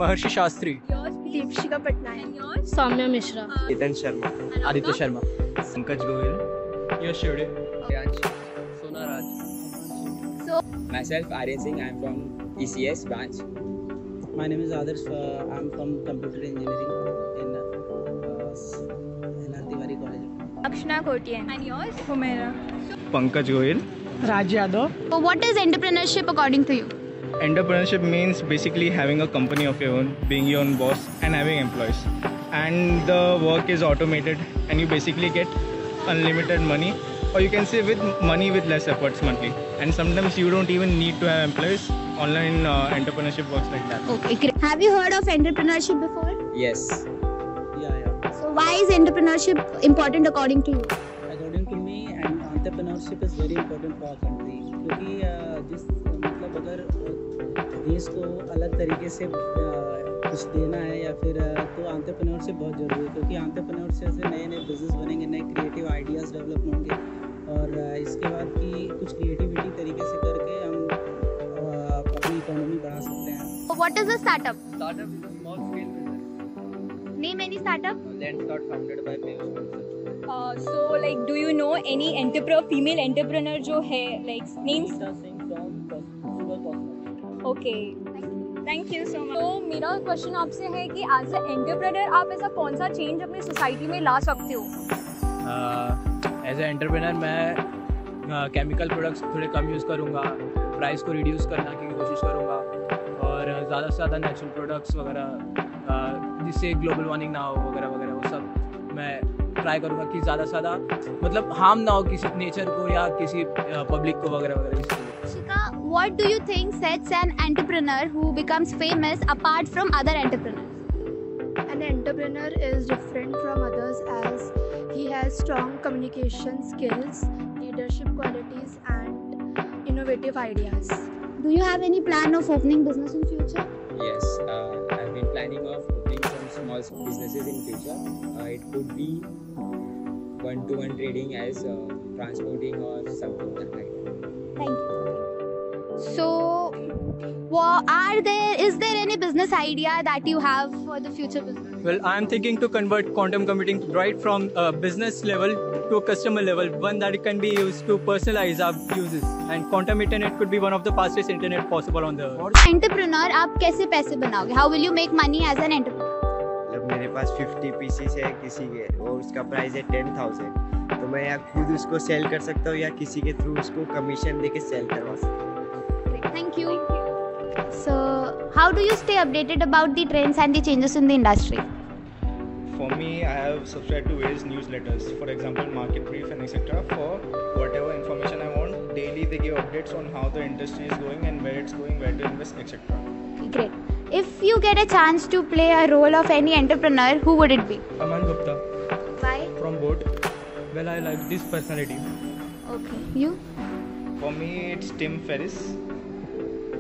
Maharshi Shastri. Yours, Deepshika Patnaik. And yours? Soumya Mishra. Ketan Sharma. And Aditya Aapka? Sharma. Pankaj Goyal. Yash Shode. Sona Raj. So, Myself, Aryan Singh. I am from ECS branch. My name is Adarsh. I am from computer engineering in NR Tiwari College. Akshna Kotian. and yours? Humera. Pankaj Goyal. Raj Yadav. So what is entrepreneurship according to you? Entrepreneurship means basically having a company of your own, being your own boss and having employees. And the work is automated and you basically get unlimited money, or you can say with money with less efforts monthly. And sometimes you don't even need to have employees. Online entrepreneurship works like that. Okay, great. Have you heard of entrepreneurship before? Yes. Yeah. So why is entrepreneurship important according to you? According to me, and entrepreneurship is very important for our country. क्योंकि जिस मतलब अगर देश को अलग तरीके से कुछ देना है या फिर तो एंटरप्रेन्योरशिप बहुत ज़रूरी है, क्योंकि एंटरप्रेन्योरशिप से नए नए बिजनेस बनेंगे, नए क्रिएटिव आइडियाज़ डेवलप होंगे और इसके बाद की कुछ क्रिएटिविटी तरीके से करके हम अपनी इकोनॉमी बढ़ा सकते हैं. So what is a startup? Startup is a small scale business. Name any startup? Lenskart founded by Piyush Bansal. So like, do you know any female entrepreneur जो है, like names? Anita Singh from Sugar Cosmetics. Okay. Thank you so much. तो मेरा question आपसे है कि as a entrepreneur आप ऐसा कौन सा चेंज अपनी सोसाइटी में ला सकते हो? एज ए एंटरप्रेनर मैं केमिकल प्रोडक्ट्स थोड़े कम यूज़ करूँगा, प्राइस को रिड्यूस करने की कोशिश करूँगा और ज़्यादा से ज़्यादा नेचुरल प्रोडक्ट्स वगैरह जिससे ग्लोबल वार्मिंग ना हो वगैरह वगैरह वो सब मैं ट्राई करूँगा कि ज़्यादा से ज़्यादा मतलब हार्म ना हो किसी नेचर को या किसी पब्लिक को वगैरह वगैरह. Shika, what do you think sets an entrepreneur who becomes famous apart from other entrepreneurs? An entrepreneur is different from others as he has strong communication skills, leadership qualities and innovative ideas. Do you have any plan of opening business in future? Yes. I've been planning of opening some small businesses in future. It could be one-to-one trading as transporting or something like that. Thank you. So, is there any business idea that you have for the future business? Well, I am thinking to convert quantum computing right from business level to a customer level, one that can be used to personalize our uses. And quantum internet could be one of the fastest internet possible on the earth. Entrepreneur, आप कैसे पैसे बनाओगे? How will you make money as an entrepreneur? जब मेरे पास 50 pieces है किसी के और उसका प्राइस है 10,000, तो मैं या खुद उसको सेल कर सकता हूँ या किसी के थ्रू उसको कमीशन देके सेल करवा सकता हूँ. Thank you. So, how do you stay updated about the trends and the changes in the industry? For me, I have subscribed to various newsletters, for example, Market Brief and etc. For whatever information I want, daily they give updates on how the industry is going and where it's going, where to invest, etc. Great. If you get a chance to play a role of any entrepreneur, who would it be? Aman Gupta Why? from Boat. Well, I like this personality. Okay. You? For me, it's Tim Ferriss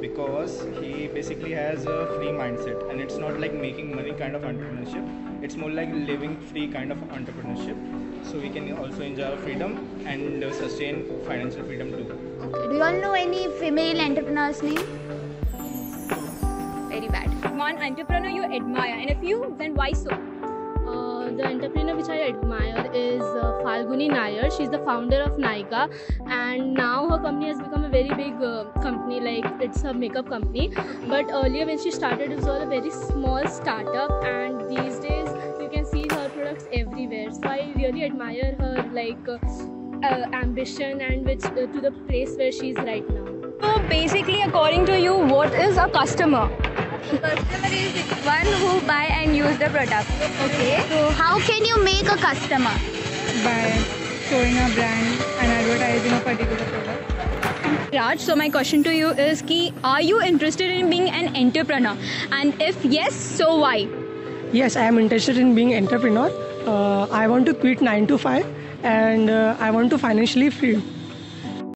because he basically has a free mindset and it's not like making money kind of entrepreneurship. It's more like living free kind of entrepreneurship. So we can also enjoy our freedom and sustain financial freedom too. Okay. Do you all know any female entrepreneur's name? Very bad. One entrepreneur you admire, and if you, then why so? The entrepreneur which I admire is Falguni Nair. She's the founder of Nykaa, and now her company has become a very big company. Like, it's a makeup company. But earlier when she started, it was a very small startup, and these days you can see her products everywhere. So I really admire her ambition and to the place where she is right now. So basically, according to you, what is a customer? Customer is one who buy and use the product. Okay. So how can you make a customer? By showing a brand and advertising a particular product. Raj, so my question to you is ki, are you interested in being an entrepreneur? And if yes, so why? Yes, I am interested in being entrepreneur. I want to quit 9 to 5 and I want to financially free.